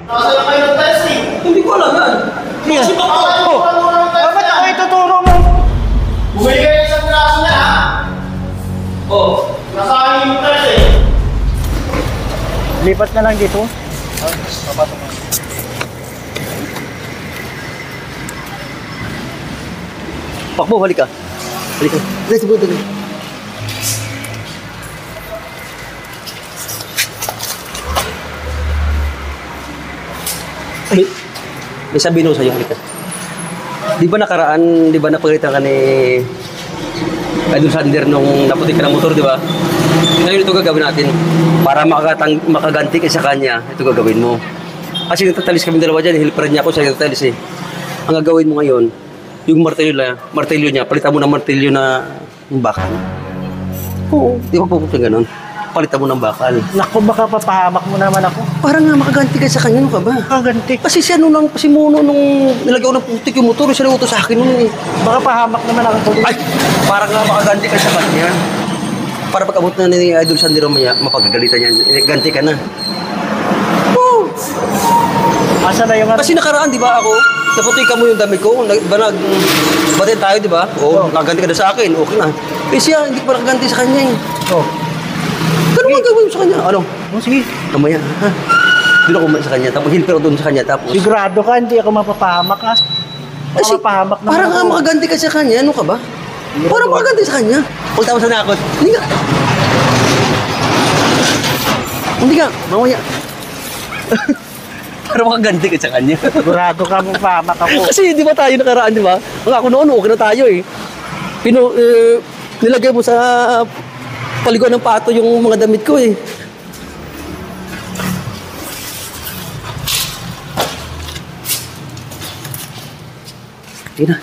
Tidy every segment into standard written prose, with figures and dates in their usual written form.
Nasa lang kayo ng tiles eh. Hindi ko alam yan. Kasi baka kayo ng tiles Ba't na ako yan? ituturo mo? Bumili kayo isang braso niya ha? Oh, nasa akin yung tiles eh. Lipat na lang dito. Pakbo, halika. Halika. Let's go, dali. May sabihin ko sa'yo, halika. Di ba nakaraan, di ba napagalitan ka ni Idol Sander nung naputik ka ng motor, di ba? Ngayon ito gagawin natin. Para makaganti ka sa kanya, ito gagawin mo. Kasi nagtatalis kami dalawa dyan, helper niya ako sa nagtatalis eh. Ang gagawin mo ngayon, yung martilyo niya, palitan mo ng martilyo na yung bakal. Oo. Di ba pupunta ganun? Palitan mo ng bakal. Naku, baka papahamak mo naman ako. Para nga makaganti ka sa kanya, ano ka ba? Kaganti. Kasi si ano lang, si Muno nung nilagaw ng putik yung motor, siya nautos sa akin nun eh. Baka pahamak naman ako. Ay! Para nga makaganti ka sa kanya. Para pag-abot na ni Idol Sandy Romaya, mapagagalitan niya, ganti ka na. Oo! Asa na yung... Kasi nakaraan, di ba ako? Naputikan mo yung damit ko, batin tayo, di ba? Oo, nakaganti ka na sa akin, okay na. Eh siya, hindi pa nakaganti sa kanya eh. Oh. Ano ang gagawin mo sa kanya? Ano? Oh, sige. Kamaya, ha? Doon ako sa kanya, tapos hilper doon sa kanya, tapos... Sigurado ka, hindi ako mapapahamak ha. Kasi, Mapapahamak naman para nga ako. makaganti ka sa kanya, ano ka ba? Para makaganti sa kanya. Huwag tama sa nakot. Hindi ka. Hindi ka, mamaya. Para makaganti ka sa kanya. Sigurado ka mapahamak ako. Kasi di ba tayo nakaraan, di ba? Ang ako noon, okay na tayo eh. Nilagay mo sa paliguan ng pato yung mga damit ko eh. Tina,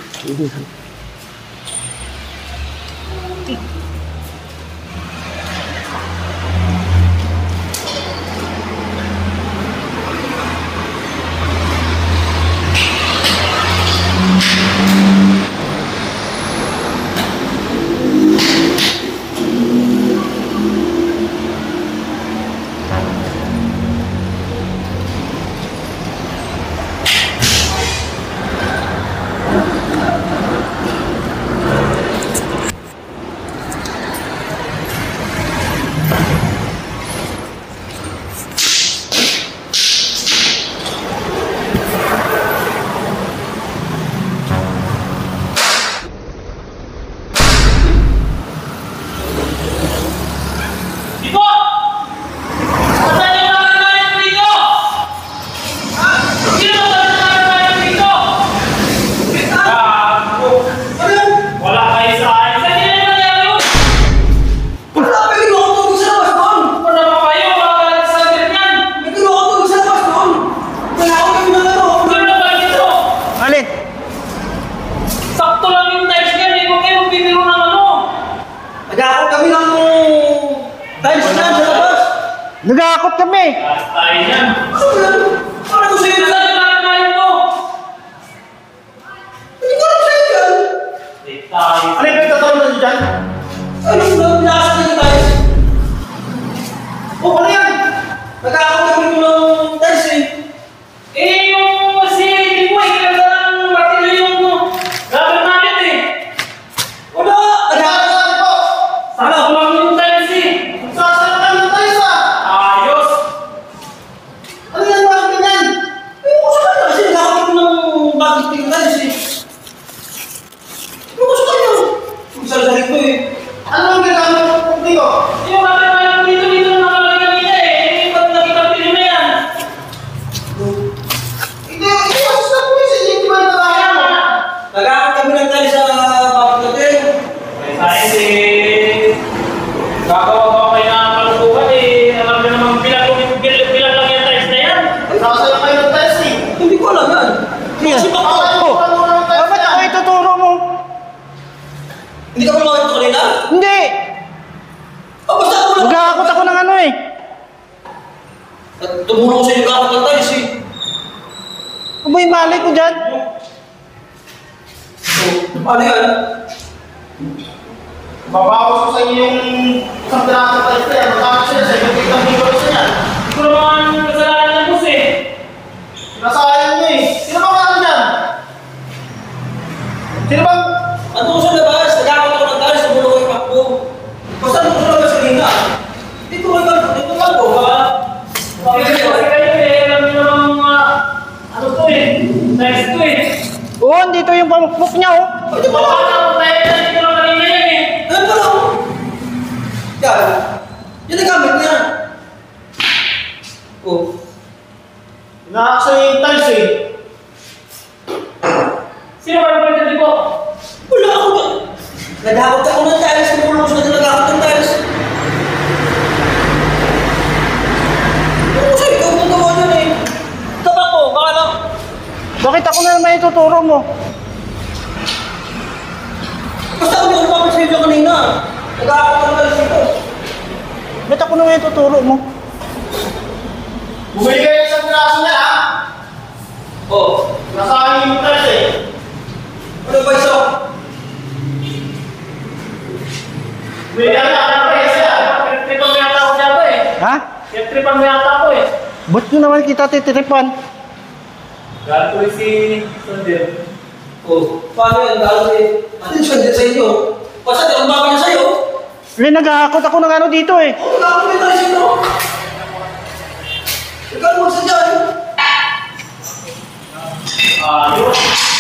Nagakot kami! Tayo yan. Para ko sa'yo Saan yung nakakain mo? Hindi ko alam sa'yo yan. Tayo. Ano yung nagtatawag na dyan? Ano yung nasa niyo tayo? O, ano yan? Nagkakagawin mo ng tiles eh. Eh, yung si Limo, ikalala ng martilyo yung rubber mallet eh. Wala! Nagkakagawin po! Sana kulang yung tiles eh. Sasalakan ng tiles ah! Ayos. Ano yan? Bakit ganyan? Eh, kung sa kanya kasi nagkakagawin mo ng bakit ng tiles eh. Ano sa kanya? Sasalit ko eh. Ano ang ginagamit mo dito? Yung rubber mallet dito na nakalagay kanina eh. Ba't nakikapilyo na yan? Hindi, mas na po hindi ba natatakot mo? Nagkakagawin kami ng tiles sa bakit natin. Eh, tayo eh. Gagawa ko kayo ng kalukuhan eh. Alam niyo naman bilang lang yung tiles na yan. Nasa lang kayo ng tiles eh. Hindi ko alam yan. Kasi baka Oh. Ba't ako ituturo mo? hindi ka ba naman ito kanina? Hindi! Oh, basta ako lang. Nagakot ako ng ano eh. Tumulong ko sa inyo kakot ng tiles eh. Ano ba yung malay ko dyan? Paano yan? Babawas ko sa inyo yung isang piraso ng tiles na yan. Matapos siya sa inyo kitang bigoy sa yan. Hindi ko naman kasalanan ng bus eh. dito yung pamukpok niya, oh. Ito pa lang. Baka ako tayo na dito lang kanina yan eh. Ano pa lang? Yan. Yan ang gamit niya. Oh. Nakakasa yung tiles, eh. Sino ba yung pwede ko? Wala ako ba? Nagakot ako ng tiles. Kumulong sa nagakot ng tiles. Ano ko sa'yo? Ikaw kung gawa dyan eh. Tabak ko. Baka lang. Bakit ako na naman ituturo mo? Basta ako yung kapag sa'yo kanina. Nagakot ng tiles dito. Ba't ako naman ituturo mo? Bumili kayo sa braso na ha? Oh. Nasa yung tiles eh. Ano ba iso? Bumili ka na ako eh. Tripan mo yata ako dyan eh. Ha? Tripan mo yata ako eh. Ba't nyo naman kita titiripan? Galit ko si Sander. Oh. Paano yan? Dahil eh. Ano yung sender sa inyo? Basta di ako baka niya sa'yo. Eh, naghahakot ako ng ano dito, eh. Oh, nagakot yung tiles dito. Ikaw magsadya eh. Yun.